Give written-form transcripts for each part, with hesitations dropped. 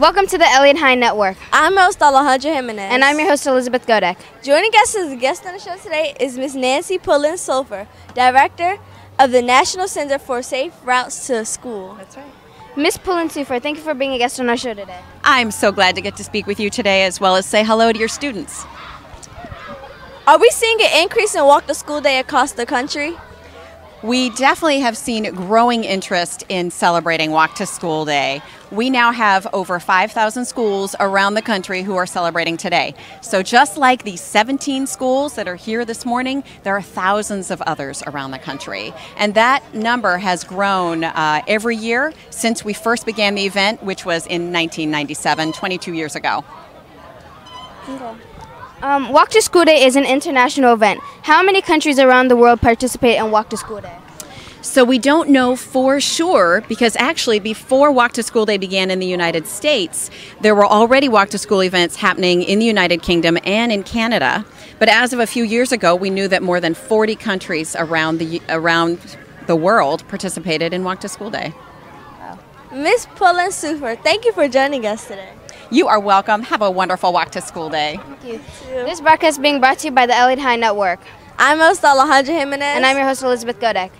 Welcome to the Eliot Hine Network. I'm host Alejandra Jimenez. And I'm your host Elizabeth Godek. Joining us as a guest on the show today is Ms. Nancy Pullen-Sulfur, Director of the National Center for Safe Routes to School. That's right. Ms. Pullen-Sulfur, thank you for being a guest on our show today. I'm so glad to get to speak with you today, as well as say hello to your students. Are we seeing an increase in Walk to School Day across the country? We definitely have seen growing interest in celebrating Walk to School Day. We now have over 5,000 schools around the country who are celebrating today. So just like the 17 schools that are here this morning, there are thousands of others around the country. And that number has grown every year since we first began the event, which was in 1997, 22 years ago. Okay. Walk to School Day is an international event. How many countries around the world participate in Walk to School Day? So we don't know for sure, because actually before Walk to School Day began in the United States, there were already Walk to School events happening in the United Kingdom and in Canada. But as of a few years ago, we knew that more than 40 countries around the world participated in Walk to School Day. Wow. Ms. Pullen-Sulfur, thank you for joining us today. You are welcome. Have a wonderful Walk to School Day. Thank you. This broadcast is being brought to you by the Eliot Hine Network. I'm host Alejandra Jimenez. And I'm your host Elizabeth Godek.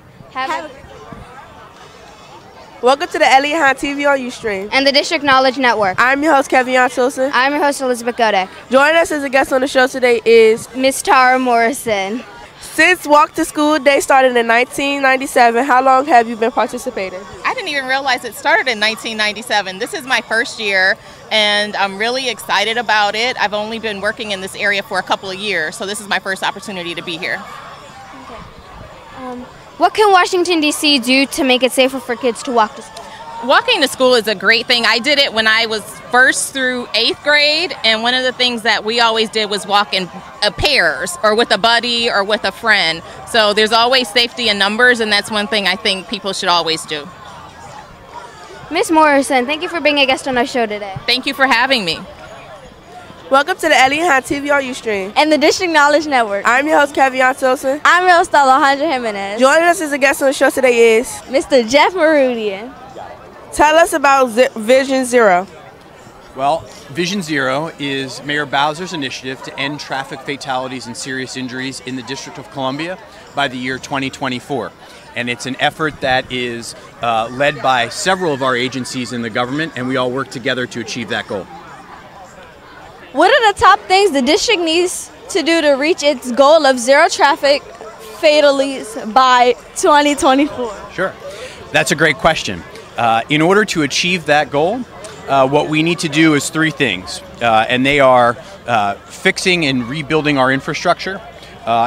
Welcome to the Eliot Hine TV on Ustream. And the District Knowledge Network. I'm your host Kevin Tilson. I'm your host Elizabeth Godek. Joining us as a guest on the show today is Miss Tara Morrison. Since Walk to School Day started in 1997, how long have you been participating? I didn't even realize it started in 1997. This is my first year, and I'm really excited about it. I've only been working in this area for a couple of years, so this is my first opportunity to be here. Okay. What can Washington, D.C. do to make it safer for kids to walk to school? Walking to school is a great thing. I did it when I was first through 8th grade, and one of the things that we always did was walk in pairs or with a buddy or with a friend. So there's always safety in numbers, and that's one thing I think people should always do. Ms. Morrison, thank you for being a guest on our show today. Thank you for having me. Welcome to the Eliot Hine TV on Ustream. And the District Knowledge Network. I'm your host Kevin Tilson. I'm your host Alejandra Jimenez. Joining us as a guest on the show today is Mr. Jeff Marudian. Tell us about Vision Zero. Well, Vision Zero is Mayor Bowser's initiative to end traffic fatalities and serious injuries in the District of Columbia by the year 2024. And it's an effort that is led by several of our agencies in the government, and we all work together to achieve that goal. What are the top things the district needs to do to reach its goal of zero traffic fatalities by 2024? Sure. That's a great question. In order to achieve that goal, what we need to do is three things, and they are fixing and rebuilding our infrastructure,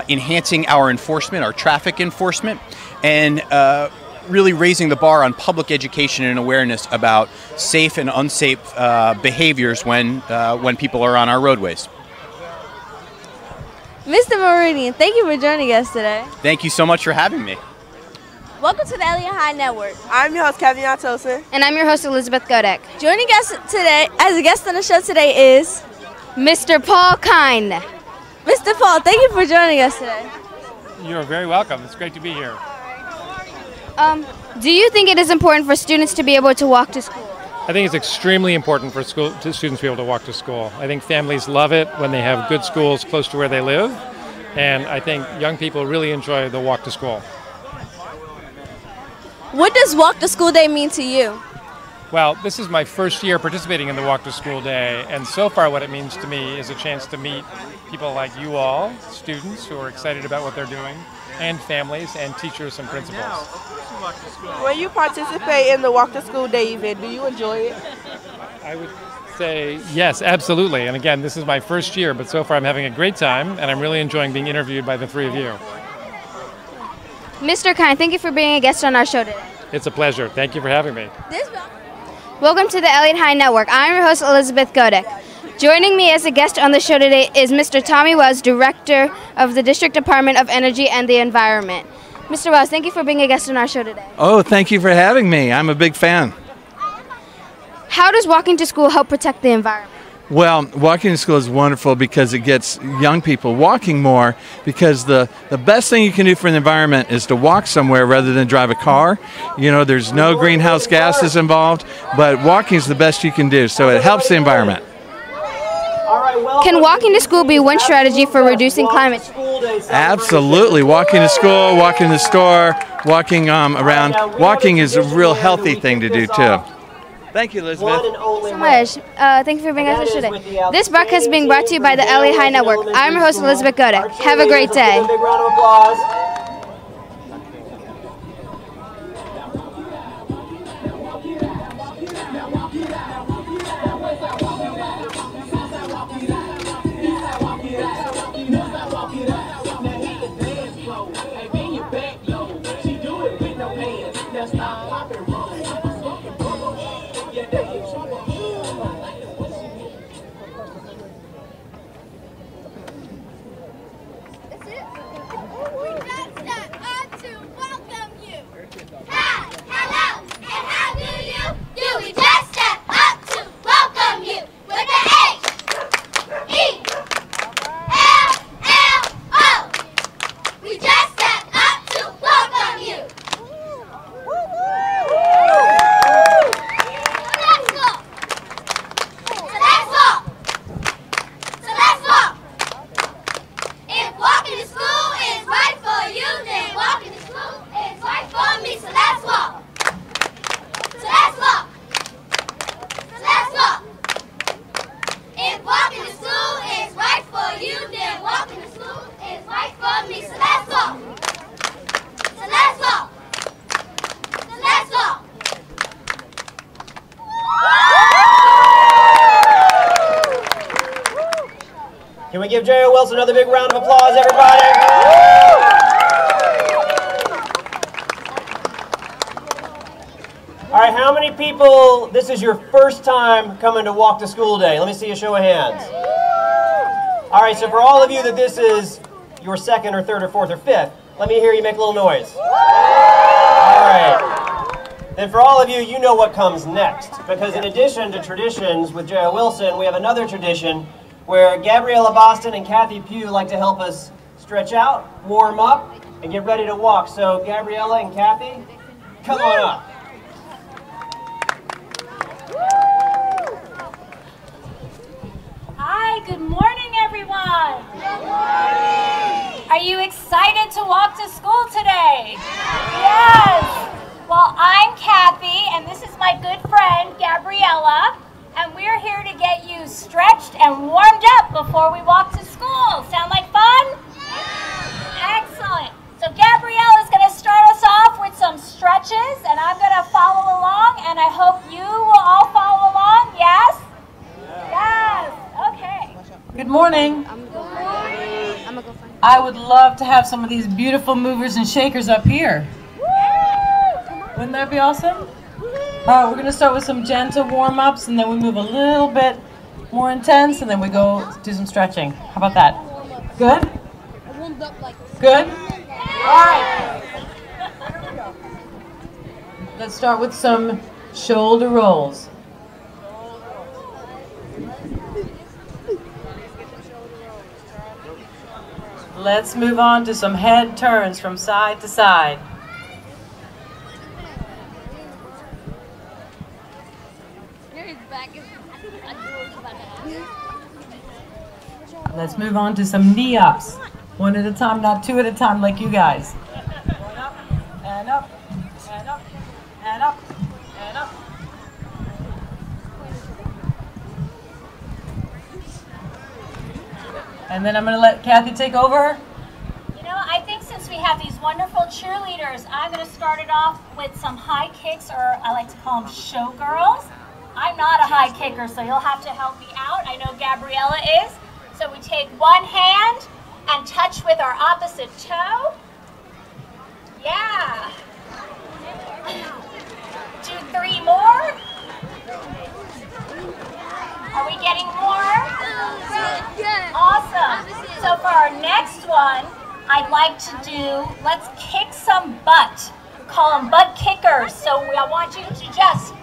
enhancing our enforcement, our traffic enforcement, and really raising the bar on public education and awareness about safe and unsafe behaviors when people are on our roadways. Mr. Meridian, thank you for joining us today. Thank you so much for having me. Welcome to the Eliot Hine Network. I'm your host Kevin Tilson. And I'm your host Elizabeth Godek. Joining us today as a guest on the show today is Mr. Paul Kine. Mr. Paul, thank you for joining us today. You're very welcome. It's great to be here. Do you think it is important for students to be able to walk to school? I think it's extremely important for students to be able to walk to school. I think families love it when they have good schools close to where they live, and I think young people really enjoy the walk to school. What does Walk to School Day mean to you? Well, this is my first year participating in the Walk to School Day, and so far what it means to me is a chance to meet people like you all, students who are excited about what they're doing, and families and teachers and principals. When you participate in the Walk to School Day event, do you enjoy it? I would say yes, absolutely. And again, this is my first year, but so far I'm having a great time, and I'm really enjoying being interviewed by the three of you. Mr. Kine, thank you for being a guest on our show today. It's a pleasure. Thank you for having me. Welcome to the Eliot Hine Network. I'm your host, Elizabeth Godek. Joining me as a guest on the show today is Mr. Tommy Wells, Director of the District Department of Energy and the Environment. Mr. Wells, thank you for being a guest on our show today. Oh, thank you for having me. I'm a big fan. How does walking to school help protect the environment? Well, walking to school is wonderful because it gets young people walking more, because the best thing you can do for the environment is to walk somewhere rather than drive a car. You know, there's no greenhouse gases involved, but walking is the best you can do, so it helps the environment. Can walking to school be one strategy for reducing climate change? Absolutely. Walking to school, walking to the store, walking around. Walking is a real healthy thing to do, too. Thank you, Elizabeth. So much. Thank you for being with us today. This broadcast is being brought to you by the Eliot Hine Network. I'm your host, Elizabeth Godek. Have a great day. Big round of applause. Can we give J.O. Wilson another big round of applause, everybody? All right, how many people, this is your first time coming to Walk to School Day? Let me see a show of hands. All right, so for all of you that this is your second or third or fourth or fifth, let me hear you make a little noise. All right. Then for all of you, you know what comes next. Because in addition to traditions with J.O. Wilson, we have another tradition where Gabriella Boston and Kathy Pugh like to help us stretch out, warm up, and get ready to walk. So Gabriella and Kathy, come on up. Hi, good morning, everyone. Good morning. Are you excited to walk to school today? Yes. Well, I'm Kathy, and this is my good friend, Gabriella. And we're here to get you stretched and warmed up before we walk to school. Sound like fun? Yeah. Excellent. So Gabrielle is going to start us off with some stretches, and I'm going to follow along, and I hope you will all follow along. Yes? Yes. Okay. Good morning. I would love to have some of these beautiful movers and shakers up here. Wouldn't that be awesome? All right, we're going to start with some gentle warm-ups, and then we move a little bit more intense, and then we go do some stretching. How about that? Good? Good? All right. Let's start with some shoulder rolls. Let's move on to some head turns from side to side. Let's move on to some knee ups. One at a time, not two at a time like you guys. Going up, and up, and up, and up, and up. And then I'm going to let Kathy take over. You know, I think since we have these wonderful cheerleaders, I'm going to start it off with some high kicks, or I like to call them showgirls. I'm not a high kicker, so you'll have to help me out. I know Gabriella is. So we take one hand and touch with our opposite toe. Yeah. Do 3 more. Are we getting more? Awesome. So for our next one, I'd like to do, let's kick some butt. We call them butt kickers. So I want you to just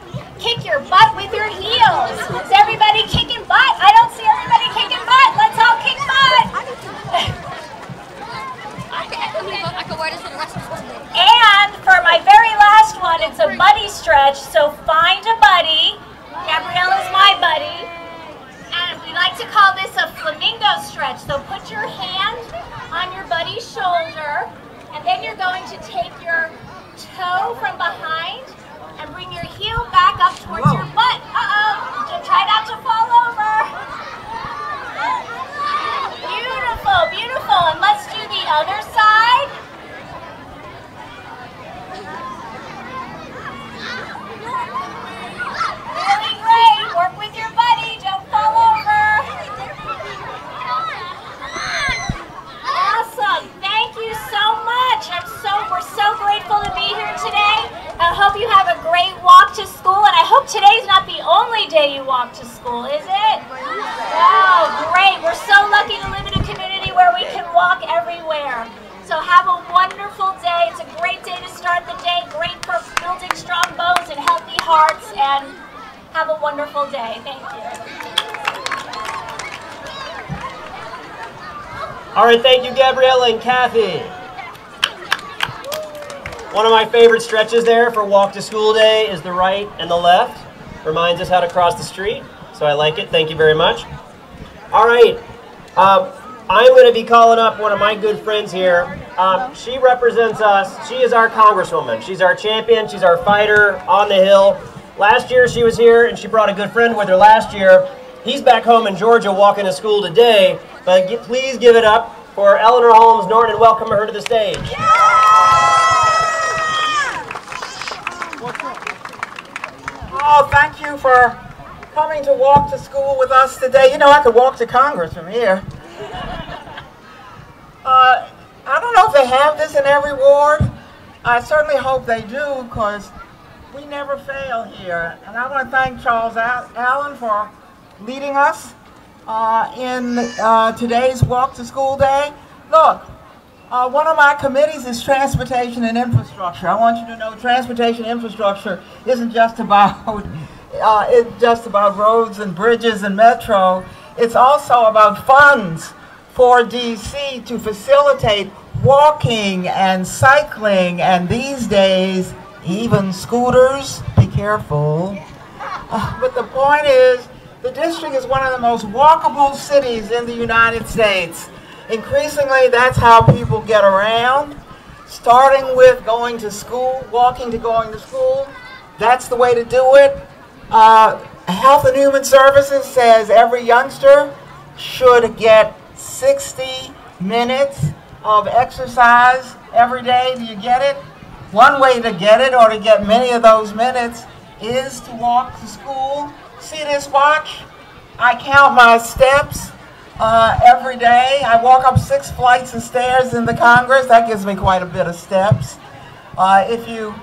kick your butt with your heels. Is everybody kicking butt? I don't see everybody kicking butt. Let's all kick butt. And for my very last one, it's a buddy stretch. So find a buddy. Gabrielle is my buddy. And we like to call this a flamingo stretch. So put your hand on your buddy's shoulder, and then you're going to take your toe from behind and bring your heel back up towards your butt. Just try not to fall over. Beautiful, beautiful. And let's do the other side. Really great. Work with your buddy. Don't fall over. Awesome. Thank you so much. We're so grateful to be here today. I hope you have a great walk to school, and I hope today's not the only day you walk to school, is it? Wow, great. We're so lucky to live in a community where we can walk everywhere. So have a wonderful day. It's a great day to start the day, great for building strong bones and healthy hearts, and have a wonderful day. Thank you. All right, thank you, Gabriella and Kathy. One of my favorite stretches there for Walk to School Day is the right and the left. Reminds us how to cross the street, so I like it. Thank you very much. All right, I'm going to be calling up one of my good friends here. She represents us. She is our congresswoman. She's our champion. She's our fighter on the Hill. Last year she was here, and she brought a good friend with her last year. He's back home in Georgia walking to school today, but please give it up for Eleanor Holmes Norton and welcome her to the stage. Oh, thank you for coming to walk to school with us today. You know, I could walk to Congress from here. I don't know if they have this in every ward. I certainly hope they do, because we never fail here. And I want to thank Charles Allen for leading us in today's Walk to School Day. Look, one of my committees is transportation and infrastructure. I want you to know transportation infrastructure isn't just about roads and bridges and metro. It's also about funds for DC to facilitate walking and cycling, and these days even scooters. Be careful. But the point is, the district is one of the most walkable cities in the United States. Increasingly, that's how people get around, starting with going to school, walking to going to school. That's the way to do it. Health and Human Services says every youngster should get 60 minutes of exercise every day. Do you get it? One way to get it, or to get many of those minutes, is to walk to school. See this watch? I count my steps every day. I walk up 6 flights of stairs in the Congress. That gives me quite a bit of steps. If you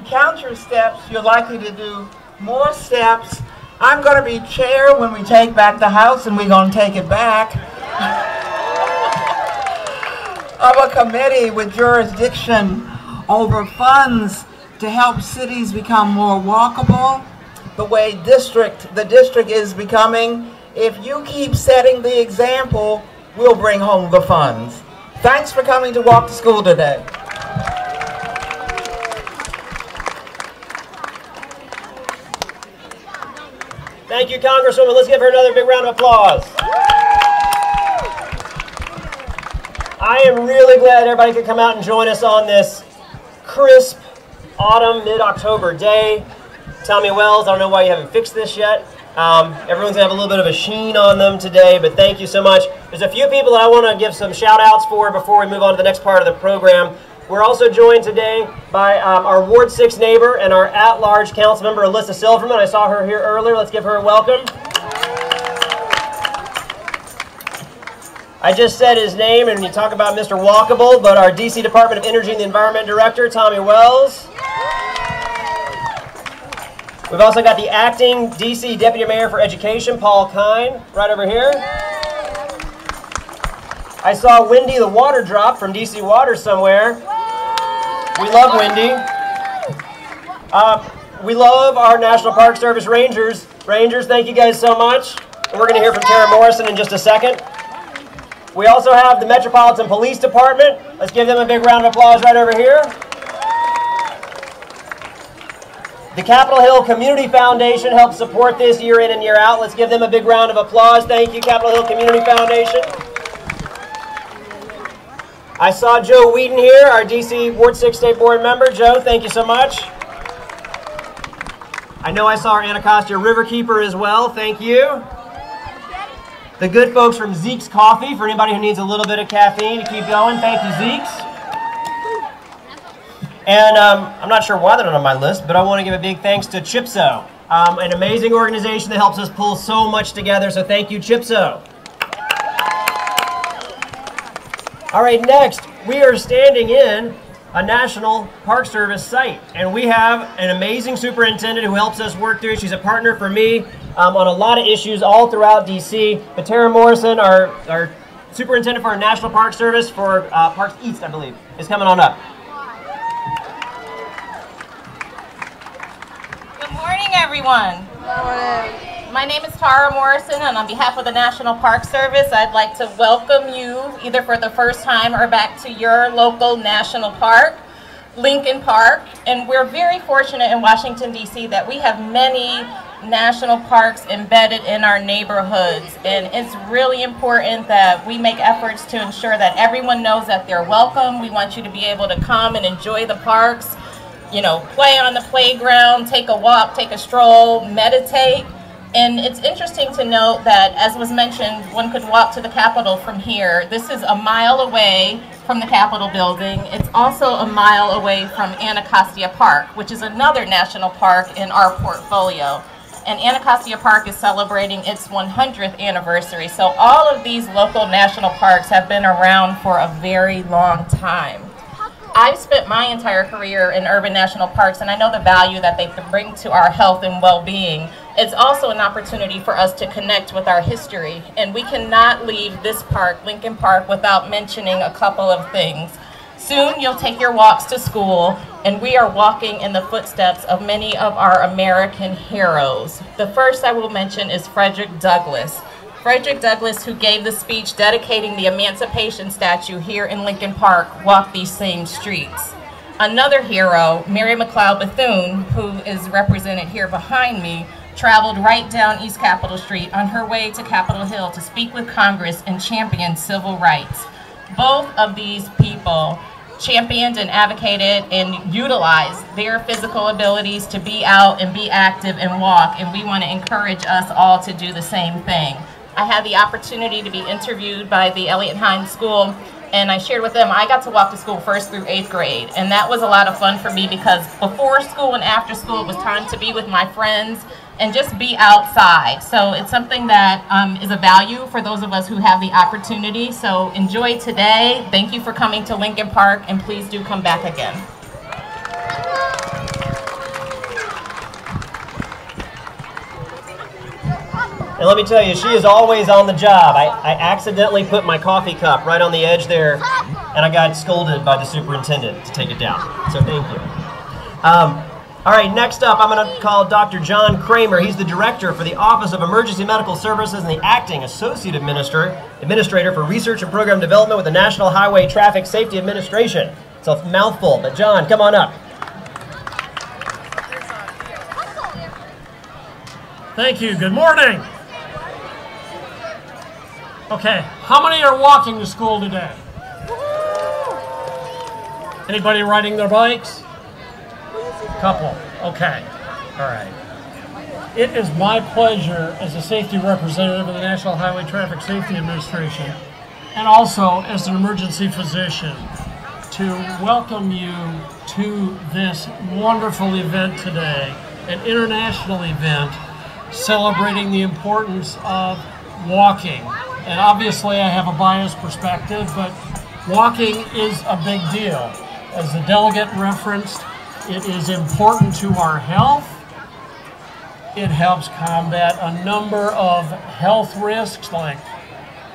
count your steps, you're likely to do more steps. I'm going to be chair when we take back the House, and we're going to take it back, of a committee with jurisdiction over funds to help cities become more walkable, the way the district is becoming. If you keep setting the example, we'll bring home the funds. Thanks for coming to Walk to School today. Thank you, Congresswoman. Let's give her another big round of applause. I am really glad everybody could come out and join us on this crisp autumn, mid-October day. Tommy Wells, I don't know why you haven't fixed this yet. Everyone's going to have a little bit of a sheen on them today, but thank you so much. There's a few people that I want to give some shout-outs for before we move on to the next part of the program. We're also joined today by our Ward 6 neighbor and our at-large council member, Alyssa Silverman. I saw her here earlier. Let's give her a welcome. I just said his name, and you talk about Mr. Walkable, but our DC Department of Energy and the Environment Director, Tommy Wells. We've also got the acting DC Deputy Mayor for Education, Paul Hine, right over here. I saw Wendy the Water Drop from DC Water somewhere. We love Wendy. we love our National Park Service Rangers. Rangers, thank you guys so much. And we're going to hear from Tara Morrison in just a second. We also have the Metropolitan Police Department. Let's give them a big round of applause right over here. The Capitol Hill Community Foundation helps support this year in and year out. Let's give them a big round of applause. Thank you, Capitol Hill Community Foundation. I saw Joe Wheaton here, our DC Ward 6 State Board member. Joe, thank you so much. I know I saw our Anacostia Riverkeeper as well. Thank you. The good folks from Zeke's Coffee, for anybody who needs a little bit of caffeine to keep going. Thank you, Zeke's. And I'm not sure why they're not on my list, but I want to give a big thanks to CHIPSO, an amazing organization that helps us pull so much together, so thank you, CHIPSO. All right, next, we are standing in a National Park Service site, and we have an amazing superintendent who helps us work through. She's a partner for me on a lot of issues all throughout DC. But Tara Morrison, our superintendent for our National Park Service for Parks East, I believe, is coming on up. Good morning, everyone. Good morning. My name is Tara Morrison, and on behalf of the National Park Service, I'd like to welcome you either for the first time or back to your local national park, Lincoln Park. And we're very fortunate in Washington, D.C. that we have many national parks embedded in our neighborhoods. And it's really important that we make efforts to ensure that everyone knows that they're welcome. We want you to be able to come and enjoy the parks, you know, play on the playground, take a walk, take a stroll, meditate. And it's interesting to note that, as was mentioned, one could walk to the Capitol from here. This is a mile away from the Capitol building. It's also a mile away from Anacostia Park, which is another national park in our portfolio. And Anacostia Park is celebrating its 100th anniversary. So all of these local national parks have been around for a very long time. I've spent my entire career in urban national parks, and I know the value that they bring to our health and well-being. It's also an opportunity for us to connect with our history, and we cannot leave this park, Lincoln Park, without mentioning a couple of things. Soon you'll take your walks to school, and we are walking in the footsteps of many of our American heroes. The first I will mention is Frederick Douglass. Frederick Douglass, who gave the speech dedicating the Emancipation statue here in Lincoln Park, walked these same streets. Another hero, Mary McLeod Bethune, who is represented here behind me, traveled right down East Capitol Street on her way to Capitol Hill to speak with Congress and champion civil rights. Both of these people championed and advocated and utilized their physical abilities to be out and be active and walk, and we want to encourage us all to do the same thing. I had the opportunity to be interviewed by the Eliot Hine School, and I shared with them I got to walk to school 1st through 8th grade, and that was a lot of fun for me because before school and after school it was time to be with my friends and just be outside. So it's something that is a value for those of us who have the opportunity. So enjoy today. Thank you for coming to Lincoln Park, and please do come back again. And let me tell you, she is always on the job. I accidentally put my coffee cup right on the edge there, and I got scolded by the superintendent to take it down. So thank you. All right, next up, I'm going to call Dr. John Kramer. He's the director for the Office of Emergency Medical Services and the acting associate administrator for research and program development with the National Highway Traffic Safety Administration. It's a mouthful, but John, come on up. Thank you. Good morning. Okay, how many are walking to school today? Anybody riding their bikes? Couple. Okay. All right. It is my pleasure as a safety representative of the National Highway Traffic Safety Administration and also as an emergency physician to welcome you to this wonderful event today, an international event celebrating the importance of walking. And obviously I have a biased perspective, but walking is a big deal. As the delegate referenced, it is important to our health. It helps combat a number of health risks like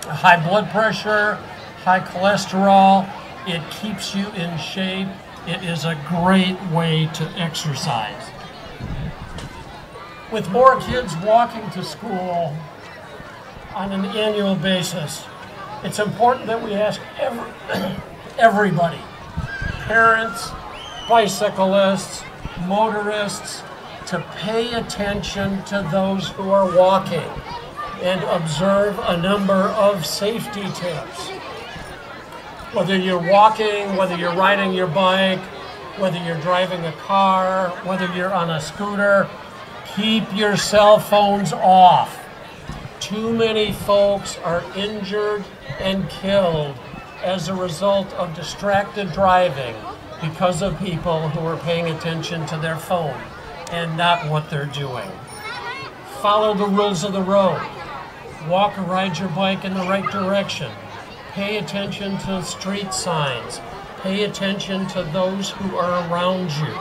high blood pressure, high cholesterol. It keeps you in shape. It is a great way to exercise. With more kids walking to school on an annual basis, it's important that we ask everybody, parents, bicyclists, motorists, to pay attention to those who are walking and observe a number of safety tips. Whether you're walking, whether you're riding your bike, whether you're driving a car, whether you're on a scooter, keep your cell phones off. Too many folks are injured and killed as a result of distracted driving because of people who are paying attention to their phone and not what they're doing. Follow the rules of the road. Walk or ride your bike in the right direction. Pay attention to street signs. Pay attention to those who are around you.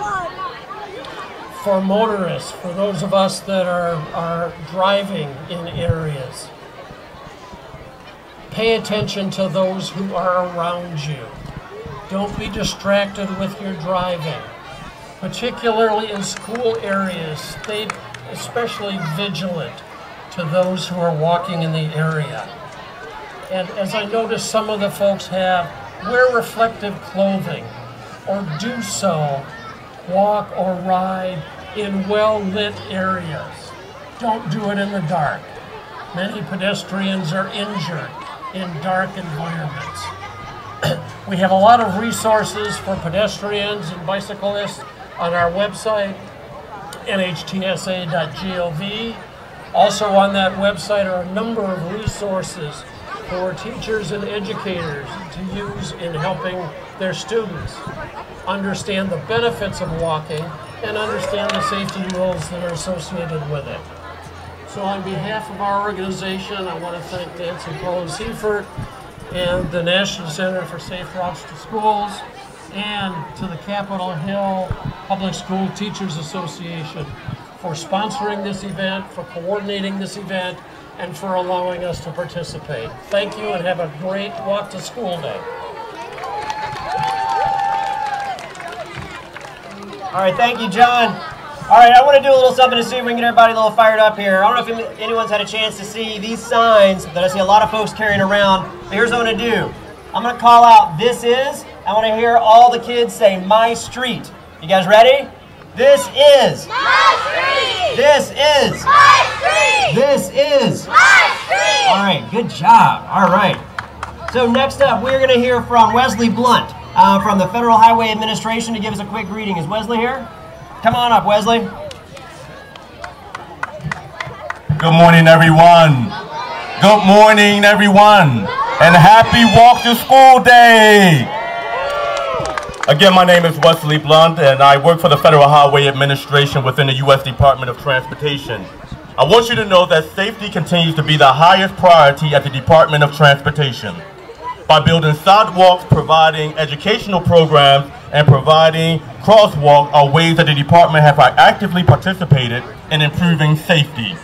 For motorists, for those of us that are driving in areas, pay attention to those who are around you. Don't be distracted with your driving. Particularly in school areas, stay especially vigilant to those who are walking in the area. And as I noticed some of the folks wear reflective clothing, or do so, walk or ride in well-lit areas. Don't do it in the dark. Many pedestrians are injured in dark environments. We have a lot of resources for pedestrians and bicyclists on our website, nhtsa.gov. Also on that website are a number of resources for teachers and educators to use in helping their students understand the benefits of walking and understand the safety rules that are associated with it. So on behalf of our organization, I want to thank Nancy Pelosi-Seifert and the National Center for Safe Routes to Schools, and to the Capitol Hill Public School Teachers Association for sponsoring this event, for coordinating this event, and for allowing us to participate. Thank you, and have a great Walk to School Day. All right, thank you, John. All right, I want to do a little something to see if we can get everybody a little fired up here. I don't know if anyone's had a chance to see these signs that I see a lot of folks carrying around. But here's what I'm going to do. I'm going to call out, "This is." I want to hear all the kids say, "My street." You guys ready? This is. My street. This is. My street. This is. My street. All right, good job. All right. So next up, we're going to hear from Wesley Blunt from the Federal Highway Administration to give us a quick greeting. Is Wesley here? Come on up, Wesley. Good morning, everyone. Good morning, everyone. And happy Walk to School Day. Again, my name is Wesley Blunt, and I work for the Federal Highway Administration within the U.S. Department of Transportation. I want you to know that safety continues to be the highest priority at the Department of Transportation. By building sidewalks, providing educational programs, and providing crosswalks are ways that the department has actively participated in improving safety.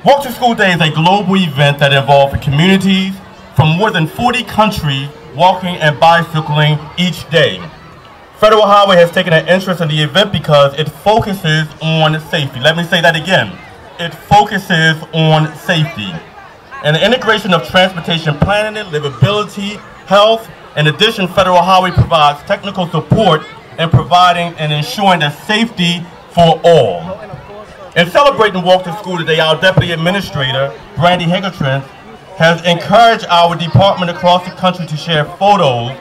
Walk to School Day is a global event that involves communities from more than 40 countries walking and bicycling each day. Federal Highway has taken an interest in the event because it focuses on safety. Let me say that again. It focuses on safety. And the integration of transportation planning, livability, health. In addition, Federal Highway provides technical support in providing and ensuring the safety for all. In celebrating Walk to School today, our Deputy Administrator, Brandy Higginson, has encouraged our department across the country to share photos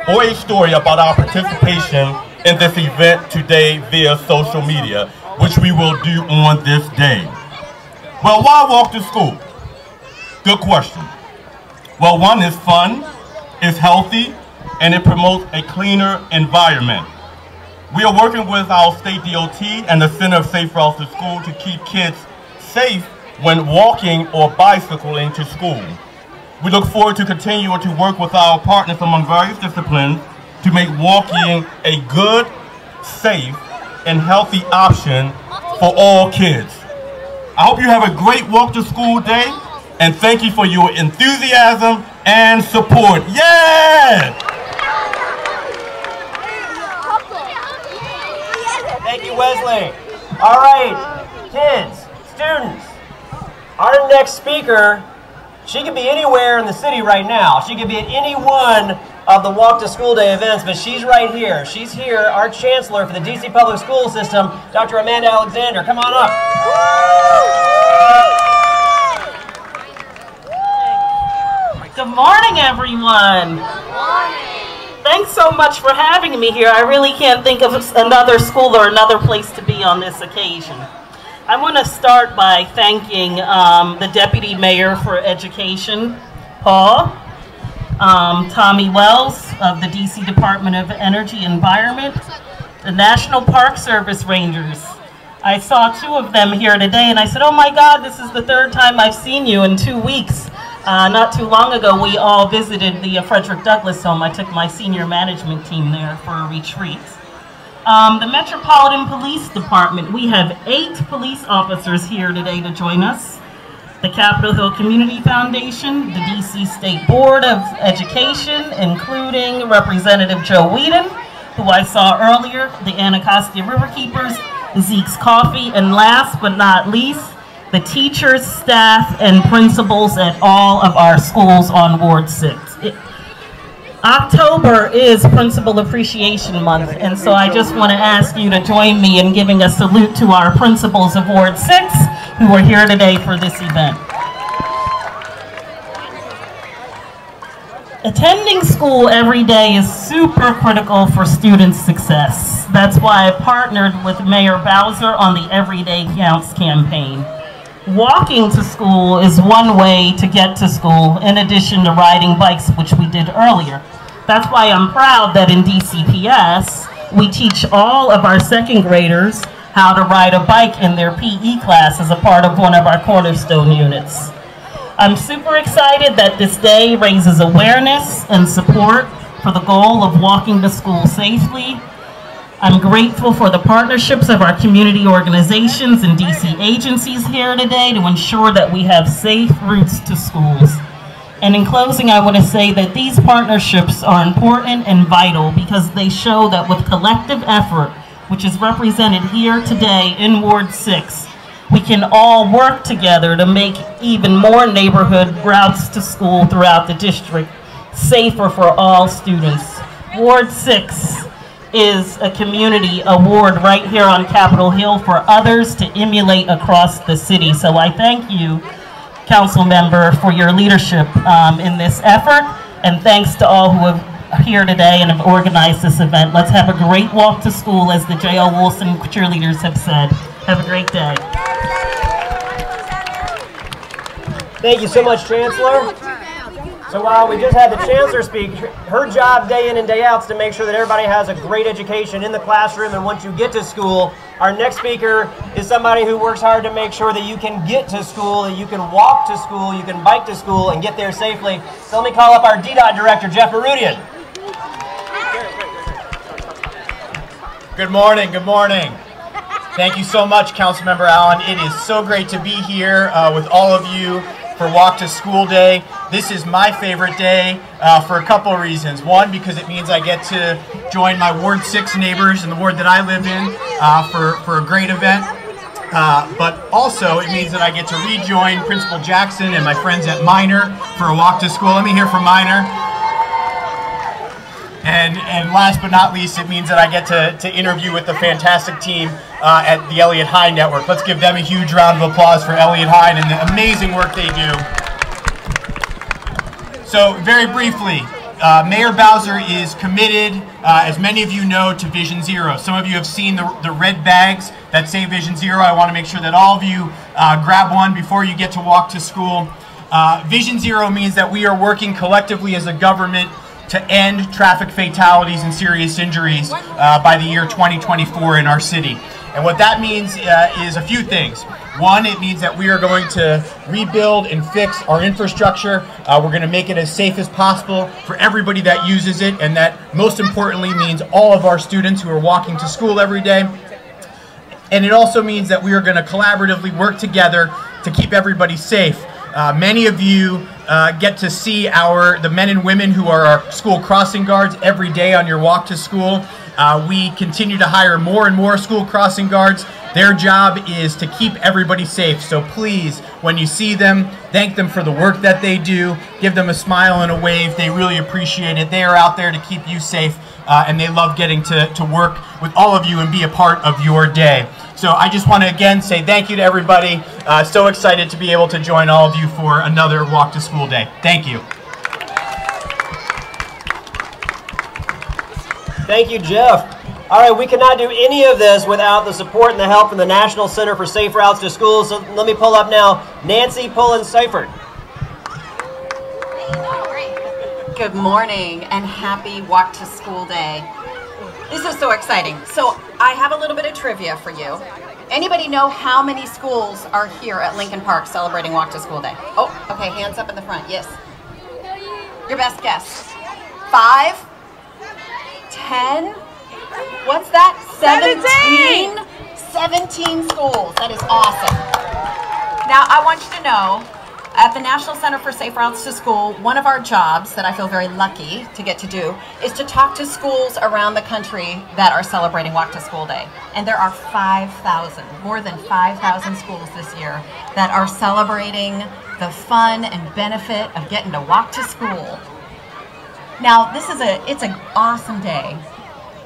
or a story about our participation in this event today via social media, which we will do on this day. Well, why walk to school? Good question. Well, one is fun, it's healthy, and it promotes a cleaner environment. We are working with our state DOT and the Center of Safe Routes to School to keep kids safe when walking or bicycling to school. We look forward to continuing to work with our partners among various disciplines to make walking a good, safe, and healthy option for all kids. I hope you have a great Walk to School Day, and thank you for your enthusiasm and support. Yeah! Thank you, Wesley. All right. Kids, students, our next speaker, she could be anywhere in the city right now. She could be at any one of the Walk to School Day events, but she's right here. She's here, our chancellor for the DC Public School System, Dr. Amanda Alexander. Come on up. Good morning, everyone. Thanks so much for having me here. I really can't think of another school or another place to be on this occasion. I want to start by thanking the Deputy Mayor for Education, Paul, Tommy Wells of the DC Department of Energy and Environment, the National Park Service Rangers. I saw two of them here today and I said, oh my God, this is the third time I've seen you in 2 weeks. Not too long ago, we all visited the Frederick Douglass home. I took my senior management team there for a retreat. The Metropolitan Police Department, we have 8 police officers here today to join us. The Capitol Hill Community Foundation, the DC State Board of Education, including Representative Joe Whedon, who I saw earlier, the Anacostia Riverkeepers, Zeke's Coffee, and last but not least, the teachers, staff, and principals at all of our schools on Ward 6. October is Principal Appreciation Month, and so I just want to ask you to join me in giving a salute to our principals of Ward 6 who are here today for this event. Attending school every day is super critical for students' success. That's why I partnered with Mayor Bowser on the Everyday Counts campaign. Walking to school is one way to get to school, in addition to riding bikes, which we did earlier. That's why I'm proud that in DCPS, we teach all of our second graders how to ride a bike in their PE class as a part of one of our cornerstone units. I'm super excited that this day raises awareness and support for the goal of walking to school safely. I'm grateful for the partnerships of our community organizations and DC agencies here today to ensure that we have safe routes to schools. And in closing, I want to say that these partnerships are important and vital because they show that with collective effort, which is represented here today in Ward 6, we can all work together to make even more neighborhood routes to school throughout the district safer for all students. Ward 6 is a community award right here on Capitol Hill for others to emulate across the city. So I thank you, Council Member, for your leadership in this effort, and thanks to all who are here today and have organized this event. Let's have a great walk to school, as the J.L. Wilson cheerleaders have said. Have a great day. Thank you so much, Chancellor. So while we just had the Chancellor speak, her job day in and day out is to make sure that everybody has a great education in the classroom, and once you get to school, our next speaker is somebody who works hard to make sure that you can get to school, that you can walk to school, you can bike to school, and get there safely. So let me call up our DDOT Director, Jeff Barudian. Good morning, good morning. Thank you so much, Councilmember Allen. It is so great to be here with all of you for Walk to School Day. This is my favorite day for a couple of reasons. One, because it means I get to join my Ward 6 neighbors in the ward that I live in for a great event. But also, it means that I get to rejoin Principal Jackson and my friends at Minor for a Walk to School. Let me hear from Minor. And last but not least, it means that I get to interview with the fantastic team at the Eliot Hine Network. Let's give them a huge round of applause for Eliot Hine and the amazing work they do. So very briefly, Mayor Bowser is committed, as many of you know, to Vision Zero. Some of you have seen the red bags that say Vision Zero. I want to make sure that all of you grab one before you get to walk to school. Vision Zero means that we are working collectively as a government to end traffic fatalities and serious injuries by the year 2024 in our city. And what that means is a few things. One, it means that we are going to rebuild and fix our infrastructure. We're going to make it as safe as possible for everybody that uses it, and that most importantly means all of our students who are walking to school every day. And it also means that we are going to collaboratively work together to keep everybody safe. Many of you get to see the men and women who are our school crossing guards every day on your walk to school. We continue to hire more and more school crossing guards. Their job is to keep everybody safe. So please, when you see them, thank them for the work that they do. Give them a smile and a wave. They really appreciate it. They are out there to keep you safe, and they love getting to work with all of you and be a part of your day. So I just want to again say thank you to everybody. So excited to be able to join all of you for another Walk to School Day. Thank you. Thank you, Jeff. All right, we cannot do any of this without the support and the help from the National Center for Safe Routes to Schools. So let me pull up now Nancy Pullen-Seifert. Good morning and happy Walk to School Day. This is so exciting. So I have a little bit of trivia for you. Anybody know how many schools are here at Lincoln Park celebrating Walk to School Day? Oh, okay, hands up in the front, yes. Your best guess. 5? 10? What's that? 17? 17 schools. That is awesome. Now, I want you to know, at the National Center for Safe Routes to School, one of our jobs that I feel very lucky to get to do is to talk to schools around the country that are celebrating Walk to School Day. And there are 5,000, more than 5,000 schools this year that are celebrating the fun and benefit of getting to walk to school. Now, it's an awesome day.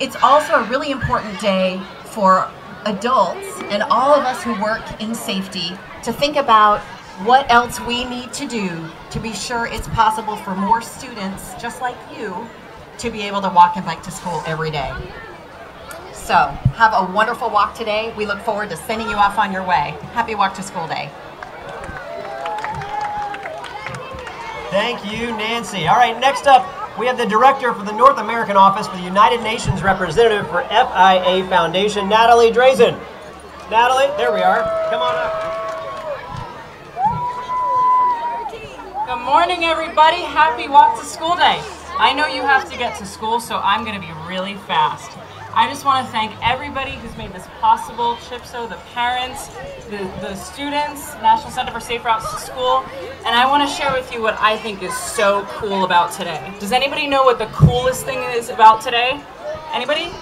It's also a really important day for adults and all of us who work in safety to think about what else we need to do to be sure it's possible for more students, just like you, to be able to walk and bike to school every day. So, have a wonderful walk today. We look forward to sending you off on your way. Happy Walk to School Day. Thank you, Nancy. All right, next up, we have the director for the North American Office for the United Nations representative for FIA Foundation, Natalie Drazen. Natalie, there we are. Come on up. Good morning, everybody. Happy Walk to School Day. I know you have to get to school, so I'm going to be really fast. I just want to thank everybody who's made this possible, CHPSO, the parents, the students, National Center for Safe Routes to School, and I want to share with you what I think is so cool about today. Does anybody know what the coolest thing is about today? Anybody?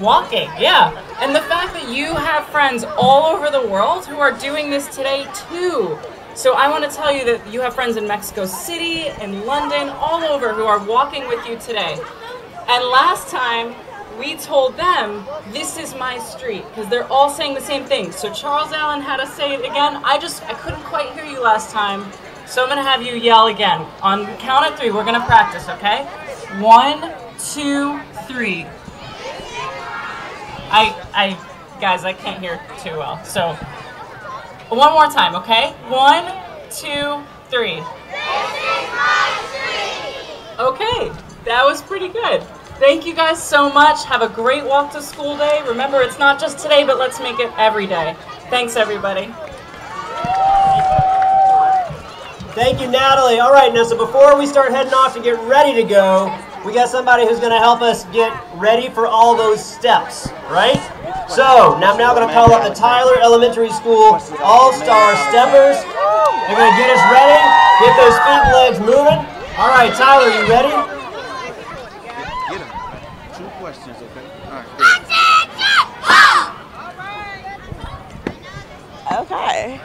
Walking, yeah. And the fact that you have friends all over the world who are doing this today too. So I want to tell you that you have friends in Mexico City, in London, all over who are walking with you today. And last time, we told them, this is my street, because they're all saying the same thing. So Charles Allen had us say it again. I couldn't quite hear you last time, so I'm going to have you yell again. On the count of 3, we're going to practice, okay? 1, 2, 3. Guys, I can't hear too well. So, one more time, okay? 1, 2, 3. This is my street. Okay, that was pretty good. Thank you guys so much. Have a great Walk to School Day. Remember, it's not just today, but let's make it every day. Thanks, everybody. Thank you, Natalie. All right, now, so before we start heading off to get ready to go, we got somebody who's going to help us get ready for all those steps, right? So, now I'm now going to call up the Tyler Elementary School All-Star Steppers. They're going to get us ready, get those feet and legs moving. All right, Tyler, you ready? Okay.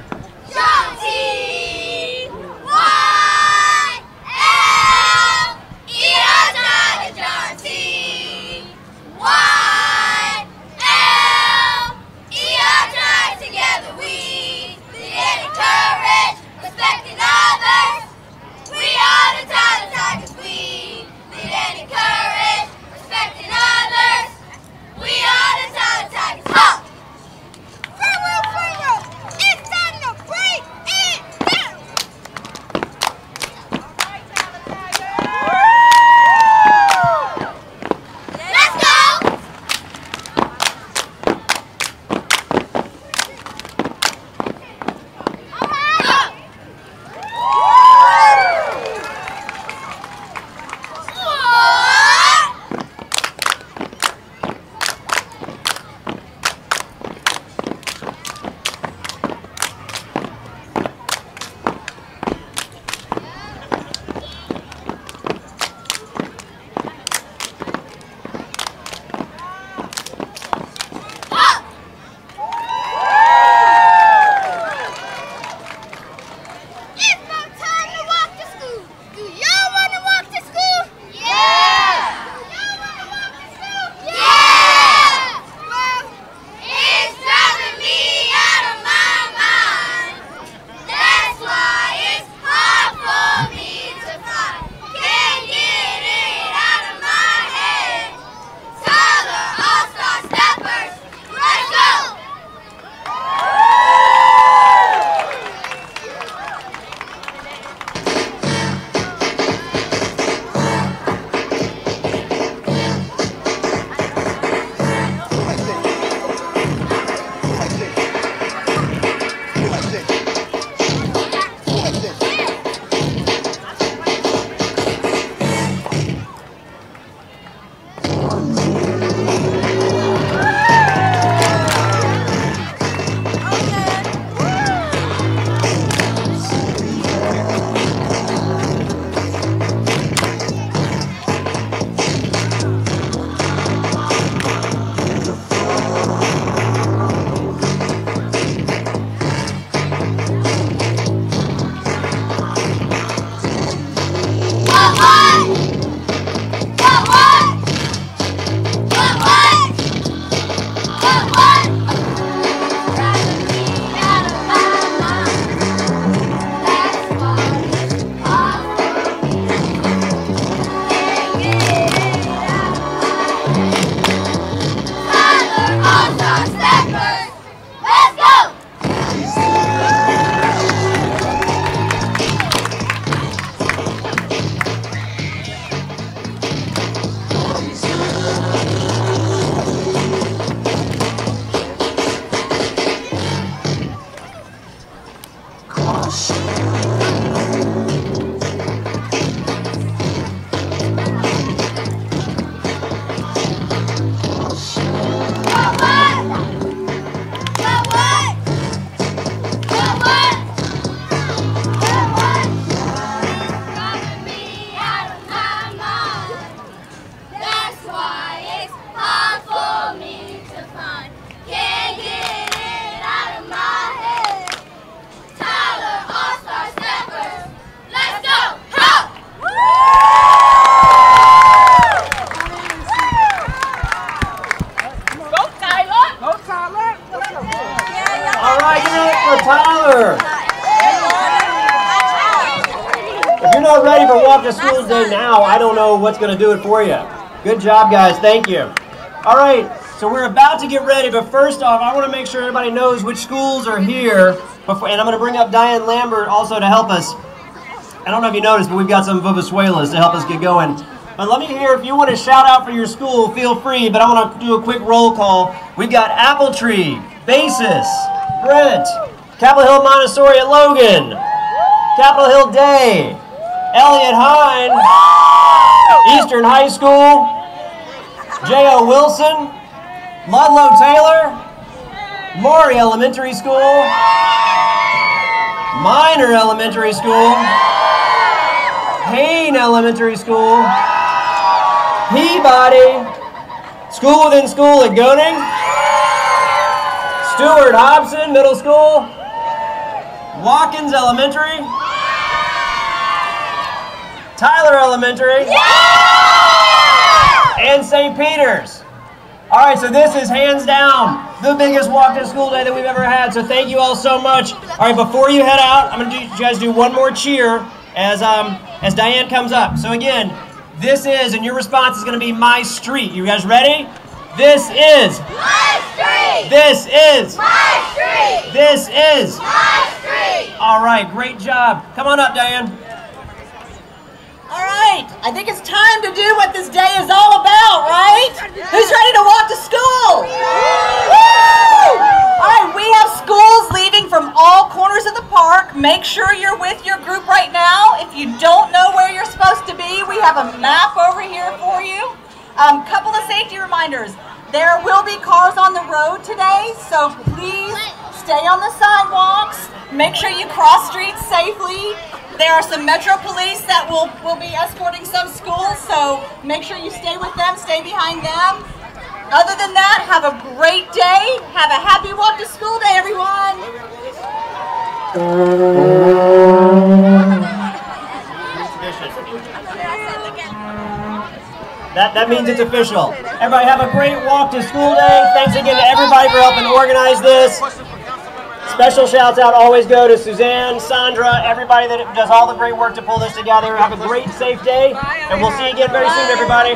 School Day now, I don't know what's going to do it for you. Good job, guys. Thank you. All right, so we're about to get ready, but first off, I want to make sure everybody knows which schools are here, and I'm going to bring up Diane Lambert also to help us. I don't know if you noticed, but we've got some Vuvuzuelas to help us get going. But let me hear, if you want to shout out for your school, feel free, but I want to do a quick roll call. We've got Apple Tree, Basis, Brent, Capitol Hill Montessori at Logan, Capitol Hill Day, Eliot Hine, Eastern High School, J.O. Wilson, Ludlow Taylor, Maury Elementary School, Minor Elementary School, Payne Elementary School, Peabody, School Within School at Goning, Stewart Hobson Middle School, Watkins Elementary, Tyler Elementary, and St. Peter's. All right, so this is hands down the biggest walk to school day that we've ever had, so thank you all so much. All right, before you head out, I'm going to you guys do one more cheer as Diane comes up. So again, this is, and your response is going to be my street. You guys ready? This is my street. This is my street. This is my street. All right, great job. Come on up, Diane. All right, I think it's time to do what this day is all about, right? Who's ready to walk to school? Woo! All right, we have schools leaving from all corners of the park. Make sure you're with your group right now. If you don't know where you're supposed to be, we have a map over here for you. Couple of safety reminders. There will be cars on the road today, so please stay on the sidewalks. Make sure you cross streets safely. There are some Metro Police that will be escorting some schools, so make sure you stay with them, stay behind them. Other than that, have a great day. Have a happy walk to school day, everyone. That means it's official. Everybody have a great walk to school day. Thanks again to everybody for helping organize this. Special shouts out always go to Suzanne, Sandra, everybody that does all the great work to pull this together. Have a great, safe day, and we'll see you again very soon, everybody.